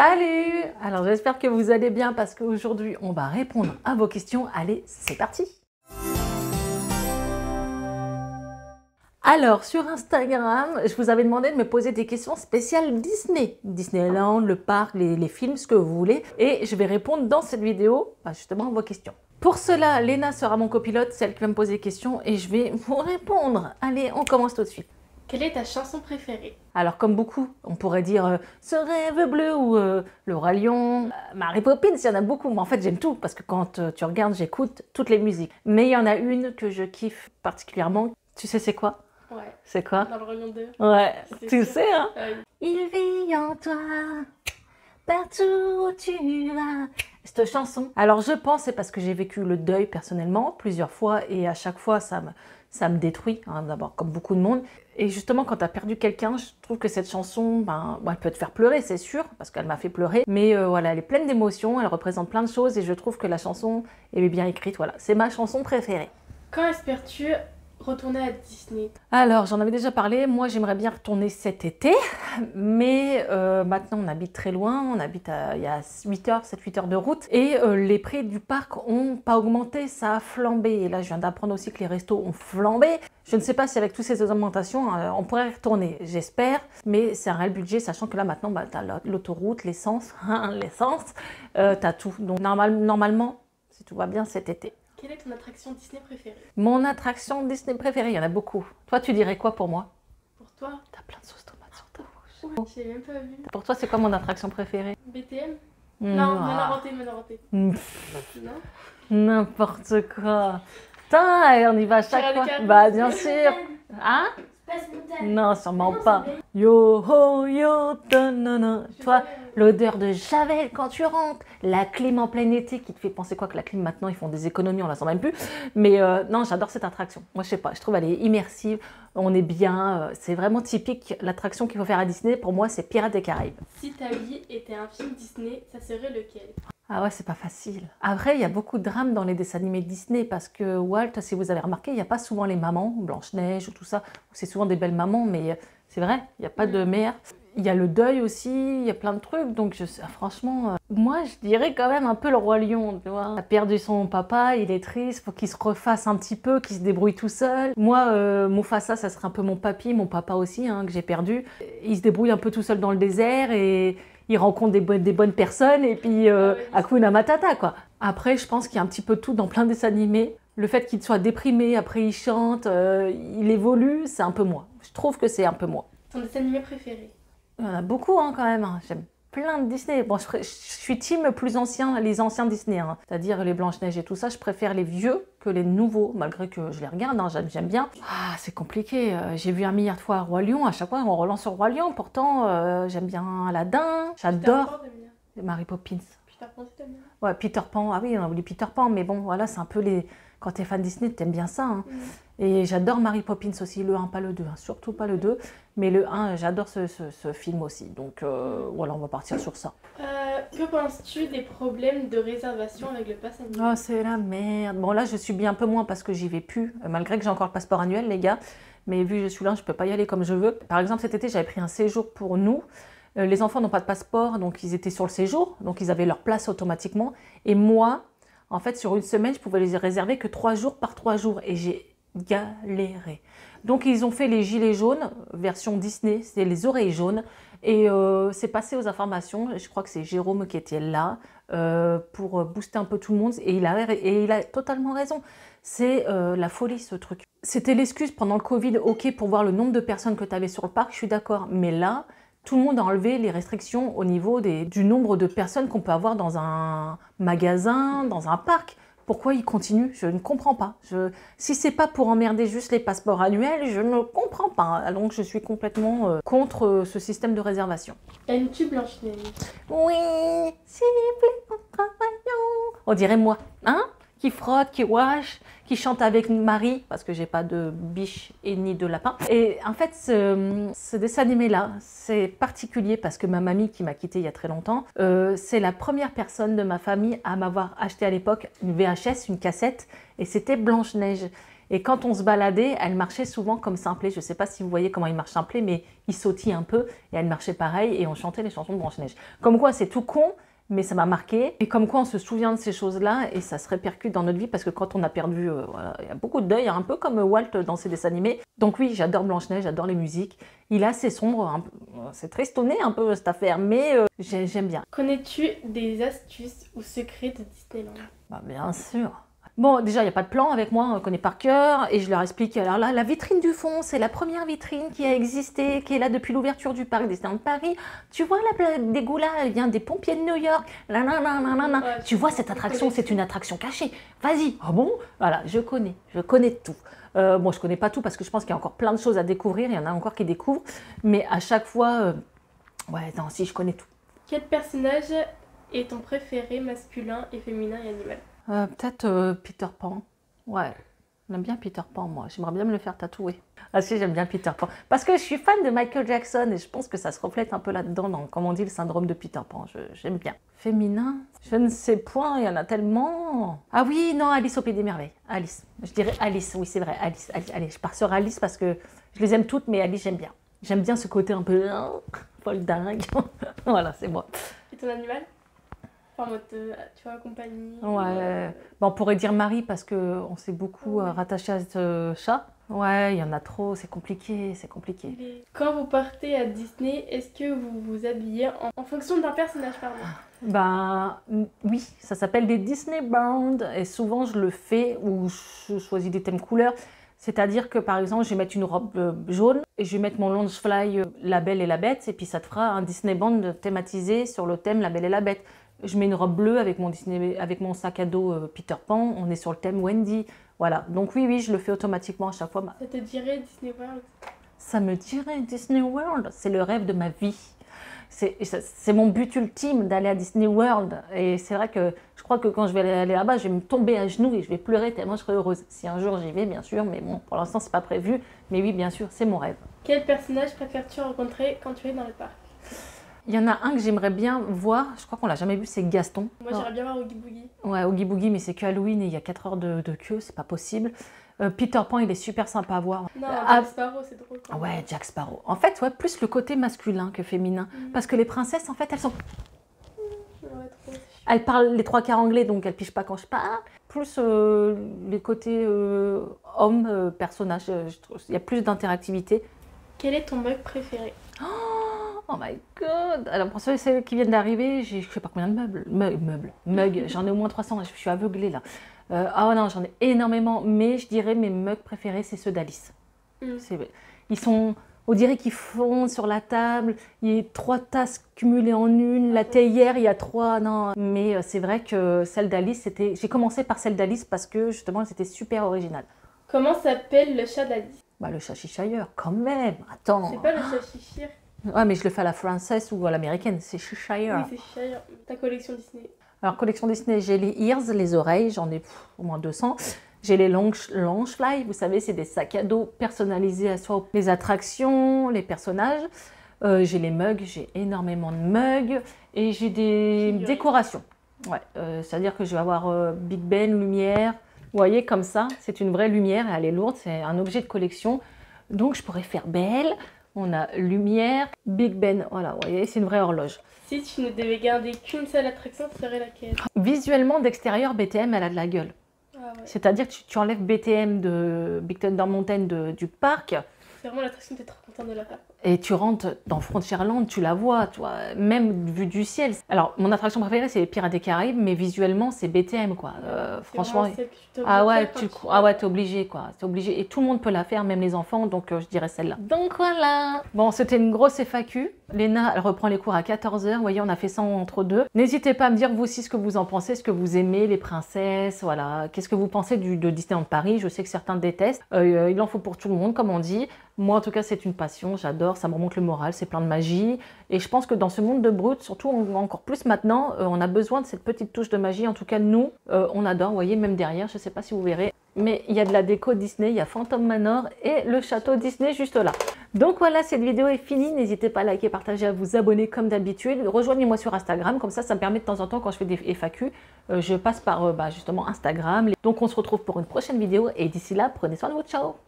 Salut! Alors j'espère que vous allez bien parce qu'aujourd'hui on va répondre à vos questions. Allez, c'est parti! Alors sur Instagram, je vous avais demandé de me poser des questions spéciales Disney. Disneyland, le parc, les films, ce que vous voulez. Et je vais répondre dans cette vidéo justement à vos questions. Pour cela, Léna sera mon copilote, celle qui va me poser des questions et je vais vous répondre. Allez, on commence tout de suite. Quelle est ta chanson préférée? Alors comme beaucoup, on pourrait dire Ce rêve bleu ou Le Roi Lion, Mary Poppins, il y en a beaucoup. Mais en fait j'aime tout parce que quand tu regardes, j'écoute toutes les musiques. Mais il y en a une que je kiffe particulièrement. Tu sais c'est quoi? Ouais. C'est quoi? Dans le Roi Lion 2. Ouais, tu sûr. sais hein? Ouais. Il vit en toi, partout où tu vas. Cette chanson. Alors je pense c'est parce que j'ai vécu le deuil personnellement plusieurs fois et à chaque fois ça me détruit, hein, d'abord comme beaucoup de monde. Et justement quand tu as perdu quelqu'un, je trouve que cette chanson, elle peut te faire pleurer c'est sûr, parce qu'elle m'a fait pleurer. Mais voilà, elle est pleine d'émotions, elle représente plein de choses et je trouve que la chanson est bien écrite. Voilà, c'est ma chanson préférée. Quand espères-tu retourner à Disney? Alors, j'en avais déjà parlé, moi j'aimerais bien retourner cet été, mais maintenant on habite très loin, on habite il y a 7-8 heures de route, et les prix du parc n'ont pas augmenté, ça a flambé, et là je viens d'apprendre aussi que les restos ont flambé. Je ne sais pas si avec toutes ces augmentations, on pourrait y retourner, j'espère, mais c'est un réel budget, sachant que là maintenant, tu as l'autoroute, l'essence, tu as tout, donc normalement, si tout va bien cet été. Quelle est ton attraction Disney préférée? Mon attraction Disney préférée, il y en a beaucoup. Toi, tu dirais quoi pour moi? Pour toi? T'as plein de sauce tomate sur ta bouche. Ouais, j'ai même pas vu. Pour toi, c'est quoi mon attraction préférée? BTM? Non, Manoroté. Non? N'importe quoi. Putain, on y va à chaque fois. Bah, bien sûr. Hein? Non, sûrement pas. Yo ho yo non. Toi, l'odeur de Javel quand tu rentres, la clim en plein été qui te fait penser quoi que la clim maintenant ils font des économies, on la sent même plus. Mais non, j'adore cette attraction. Moi, je sais pas, je trouve elle est immersive, on est bien, c'est vraiment typique. L'attraction qu'il faut faire à Disney, pour moi, c'est Pirates des Caraïbes. Si ta vie était un film Disney, ça serait lequel? Ah ouais, c'est pas facile. Après, il y a beaucoup de drames dans les dessins animés Disney parce que Walt, si vous avez remarqué, il n'y a pas souvent les mamans, Blanche-Neige ou tout ça. C'est souvent des belles mamans, mais c'est vrai, il n'y a pas de mère. Il y a le deuil aussi, il y a plein de trucs. Donc franchement, moi je dirais quand même un peu le Roi Lion, tu vois. Il a perdu son papa, il est triste, faut qu'il se refasse un petit peu, qu'il se débrouille tout seul. Moi, Mufasa, ça serait un peu mon papy, mon papa aussi, hein, que j'ai perdu. Il se débrouille un peu tout seul dans le désert et il rencontre des bonnes personnes et puis Hakuna Matata quoi. Après, je pense qu'il y a un petit peu tout dans plein de dessins animés. Le fait qu'il soit déprimé, après il chante, il évolue, c'est un peu moi. Je trouve que c'est un peu moi. Ton dessin animé préféré? Il y en a beaucoup hein, quand même. Hein. J'aime plein de Disney. Bon, je suis team plus ancien, les anciens Disney. Hein. C'est-à-dire les Blanche-Neige et tout ça. Je préfère les vieux que les nouveaux, malgré que je les regarde. Hein, j'aime bien. Ah, c'est compliqué. J'ai vu 1 milliard de fois Roi Lion. À chaque fois, on relance sur Roi Lion. Pourtant, j'aime bien Aladdin. J'adore Mary Poppins. Peter Pan, t'aimes bien? Ouais, Peter Pan. Ah oui, on a oublié Peter Pan. Mais bon, voilà, c'est un peu les... Quand t'es fan Disney, t'aimes bien ça. Hein. Et j'adore Mary Poppins aussi, le 1, pas le 2, hein, surtout pas le 2. Mais le 1, j'adore ce film aussi. Donc voilà, on va partir sur ça. Que penses-tu des problèmes de réservation avec le pass annuel? Oh, c'est la merde. Bon, là, je subis un peu moins parce que j'y vais plus, malgré que j'ai encore le passeport annuel, les gars. Mais vu que je suis là, je peux pas y aller comme je veux. Par exemple, cet été, j'avais pris un séjour pour nous. Les enfants n'ont pas de passeport, donc ils étaient sur le séjour. Donc ils avaient leur place automatiquement. Et moi... En fait, sur une semaine, je pouvais les réserver que 3 jours par 3 jours. Et j'ai galéré. Donc, ils ont fait les gilets jaunes, version Disney, c'est les oreilles jaunes. Et c'est passé aux informations. Je crois que c'est Jérôme qui était là pour booster un peu tout le monde. Et il a totalement raison. C'est la folie, ce truc. C'était l'excuse pendant le Covid, ok, pour voir le nombre de personnes que tu avais sur le parc, je suis d'accord. Mais là... Tout le monde a enlevé les restrictions au niveau du nombre de personnes qu'on peut avoir dans un magasin, dans un parc. Pourquoi ils continuent? Je ne comprends pas. Si c'est pas pour emmerder juste les passeports annuels, je ne comprends pas. Donc je suis complètement contre ce système de réservation. Aimes-tu Blanche-Neige? Oui, s'il vous plaît, travaillons. On dirait moi, hein? Qui frotte, qui wash, qui chante avec Marie, parce que j'ai pas de biche et ni de lapin. Et en fait, ce dessin animé-là, c'est particulier parce que ma mamie, qui m'a quittée il y a très longtemps, c'est la première personne de ma famille à m'avoir acheté à l'époque une VHS, une cassette, et c'était Blanche-Neige. Et quand on se baladait, elle marchait souvent comme Simplet. Je ne sais pas si vous voyez comment il marche Simplet, mais il sautille un peu et elle marchait pareil et on chantait les chansons de Blanche-Neige. Comme quoi, c'est tout con, mais ça m'a marqué. Et comme quoi, on se souvient de ces choses-là et ça se répercute dans notre vie parce que quand on a perdu, voilà, il y a beaucoup de deuil, un peu comme Walt dans ses dessins animés. Donc oui, j'adore Blanche-Neige, j'adore les musiques. Il est assez sombre, c'est tristonné un peu cette affaire, mais j'aime bien. Connais-tu des astuces ou secrets de Disneyland? Bah, bien sûr. Bon, déjà, il n'y a pas de plan avec moi, on connaît par cœur, et je leur explique, alors là, la vitrine du fond, c'est la première vitrine qui a existé, qui est là depuis l'ouverture du parc Disneyland Paris. Tu vois la plaque d'égout là, elle vient des pompiers de New York. Là, là, là, là, là, là. Ouais, tu vois, cette attraction, c'est une attraction cachée. Vas-y. Ah bon? Voilà, je connais tout. Bon, je connais pas tout parce que je pense qu'il y a encore plein de choses à découvrir, il y en a encore qui découvrent, mais à chaque fois, ouais, non, si, je connais tout. Quel personnage est ton préféré masculin et féminin et animal? Peut-être Peter Pan. Ouais, j'aime bien Peter Pan, moi. J'aimerais bien me le faire tatouer. Ah si, j'aime bien Peter Pan. Parce que je suis fan de Michael Jackson et je pense que ça se reflète un peu là-dedans, dans, comme on dit, le syndrome de Peter Pan. J'aime bien. Féminin? Je ne sais point, il y en a tellement. Ah oui, non, Alice au Pays des Merveilles. Alice. Je dirais Alice, oui, c'est vrai. Alice. Allez, je pars sur Alice parce que je les aime toutes, mais Alice, j'aime bien. J'aime bien ce côté un peu folle dingue. Voilà, c'est moi. Et ton animal? Enfin, mode, tu vois, compagnie. Ouais, bon, on pourrait dire Marie parce qu'on s'est beaucoup rattaché à ce chat. Ouais, il y en a trop, c'est compliqué, c'est compliqué. Quand vous partez à Disney, est-ce que vous vous habillez en fonction d'un personnage, pardon? Ben oui, ça s'appelle des Disney Bound et souvent je le fais ou je choisis des thèmes couleurs. C'est-à-dire que par exemple, je vais mettre une robe jaune et je vais mettre mon Loungefly La Belle et la Bête et puis ça te fera un Disney Band thématisé sur le thème La Belle et la Bête. Je mets une robe bleue avec mon sac à dos Peter Pan, on est sur le thème Wendy. Voilà, donc oui, je le fais automatiquement à chaque fois. Ça te dirait Disney World? Ça me dirait Disney World, c'est le rêve de ma vie. C'est mon but ultime d'aller à Disney World. Et c'est vrai que je crois que quand je vais aller là-bas, je vais me tomber à genoux et je vais pleurer tellement je serai heureuse. Si un jour j'y vais, bien sûr, mais bon, pour l'instant, c'est pas prévu. Mais oui, bien sûr, c'est mon rêve. Quel personnage préfères-tu rencontrer quand tu es dans le parc? Il y en a un que j'aimerais bien voir, je crois qu'on l'a jamais vu, c'est Gaston. Moi, j'aimerais bien voir Oogie Boogie. Ouais, Oogie Boogie, mais c'est que Halloween et il y a 4 heures de queue, c'est pas possible. Peter Pan, il est super sympa à voir. Non, Jack Sparrow, c'est drôle. Ouais, Jack Sparrow. En fait, ouais, plus le côté masculin que féminin. Parce que les princesses, en fait, elles sont... Ouais, trop. Elles parlent les 3/4 anglais, donc elles pichent pas quand je parle. Plus les côtés hommes, personnages, il y a plus d'interactivité. Quel est ton mug préféré? Oh my god! Alors pour ceux qui viennent d'arriver, j'ai je sais pas combien de mugs, j'en ai au moins 300, je suis aveuglée là. Ah non, j'en ai énormément, mais je dirais mes mugs préférés, c'est ceux d'Alice. Ils sont, on dirait qu'ils fondent sur la table, il y a 3 tasses cumulées en une, la théière, il y a 3, non. Mais c'est vrai que celle d'Alice, j'ai commencé par celle d'Alice parce que justement, c'était super original. Comment s'appelle le chat d'Alice? Bah le chat Cheshire, quand même, attends. C'est pas le chat Cheshire? Ouais, mais je le fais à la française ou à l'américaine, c'est Cheshire. Oui, c'est Cheshire. Ta collection Disney. Alors, collection Disney, j'ai les ears, les oreilles, j'en ai au moins 200. J'ai les Loungefly, vous savez, c'est des sacs à dos personnalisés à soi, les attractions, les personnages. J'ai les mugs, j'ai énormément de mugs. Et j'ai des décorations. Ouais, c'est-à-dire que je vais avoir Big Ben, lumière. Vous voyez, comme ça, c'est une vraie lumière, elle est lourde, c'est un objet de collection. Donc, je pourrais faire belle. On a lumière, Big Ben, voilà, vous voyez, c'est une vraie horloge. Si tu ne devais garder qu'une seule attraction, ce serait laquelle? Visuellement, d'extérieur, BTM, elle a de la gueule. Ah ouais. C'est-à-dire que tu enlèves BTM de Big Thunder Mountain du parc. C'est vraiment l'attraction, tu es trop contente de la faire. Et tu rentres dans Frontierland, tu la vois, tu vois, même vue du ciel. Alors, mon attraction préférée, c'est les Pirates des Caraïbes, mais visuellement, c'est BTM, quoi. Franchement, t'es obligé, quoi. T'es obligé. Et tout le monde peut la faire, même les enfants, donc je dirais celle-là. Donc voilà. Bon, c'était une grosse FAQ. Léna, elle reprend les cours à 14 h. Vous voyez, on a fait ça entre deux. N'hésitez pas à me dire, vous aussi, ce que vous en pensez, ce que vous aimez, les princesses, voilà. Qu'est-ce que vous pensez de Disneyland Paris? Je sais que certains détestent. Il en faut pour tout le monde, comme on dit. Moi, en tout cas, c'est une passion. J'adore. Ça me remonte le moral. C'est plein de magie. Et je pense que dans ce monde de brut, surtout encore plus maintenant, on a besoin de cette petite touche de magie. En tout cas, nous, on adore. Vous voyez, même derrière, je ne sais pas si vous verrez. Mais il y a de la déco Disney. Il y a Phantom Manor et le château Disney juste là. Donc voilà, cette vidéo est finie. N'hésitez pas à liker, partager, à vous abonner comme d'habitude. Rejoignez-moi sur Instagram, comme ça me permet de temps en temps, quand je fais des FAQ, je passe par justement Instagram. Donc on se retrouve pour une prochaine vidéo et d'ici là, prenez soin de vous, ciao!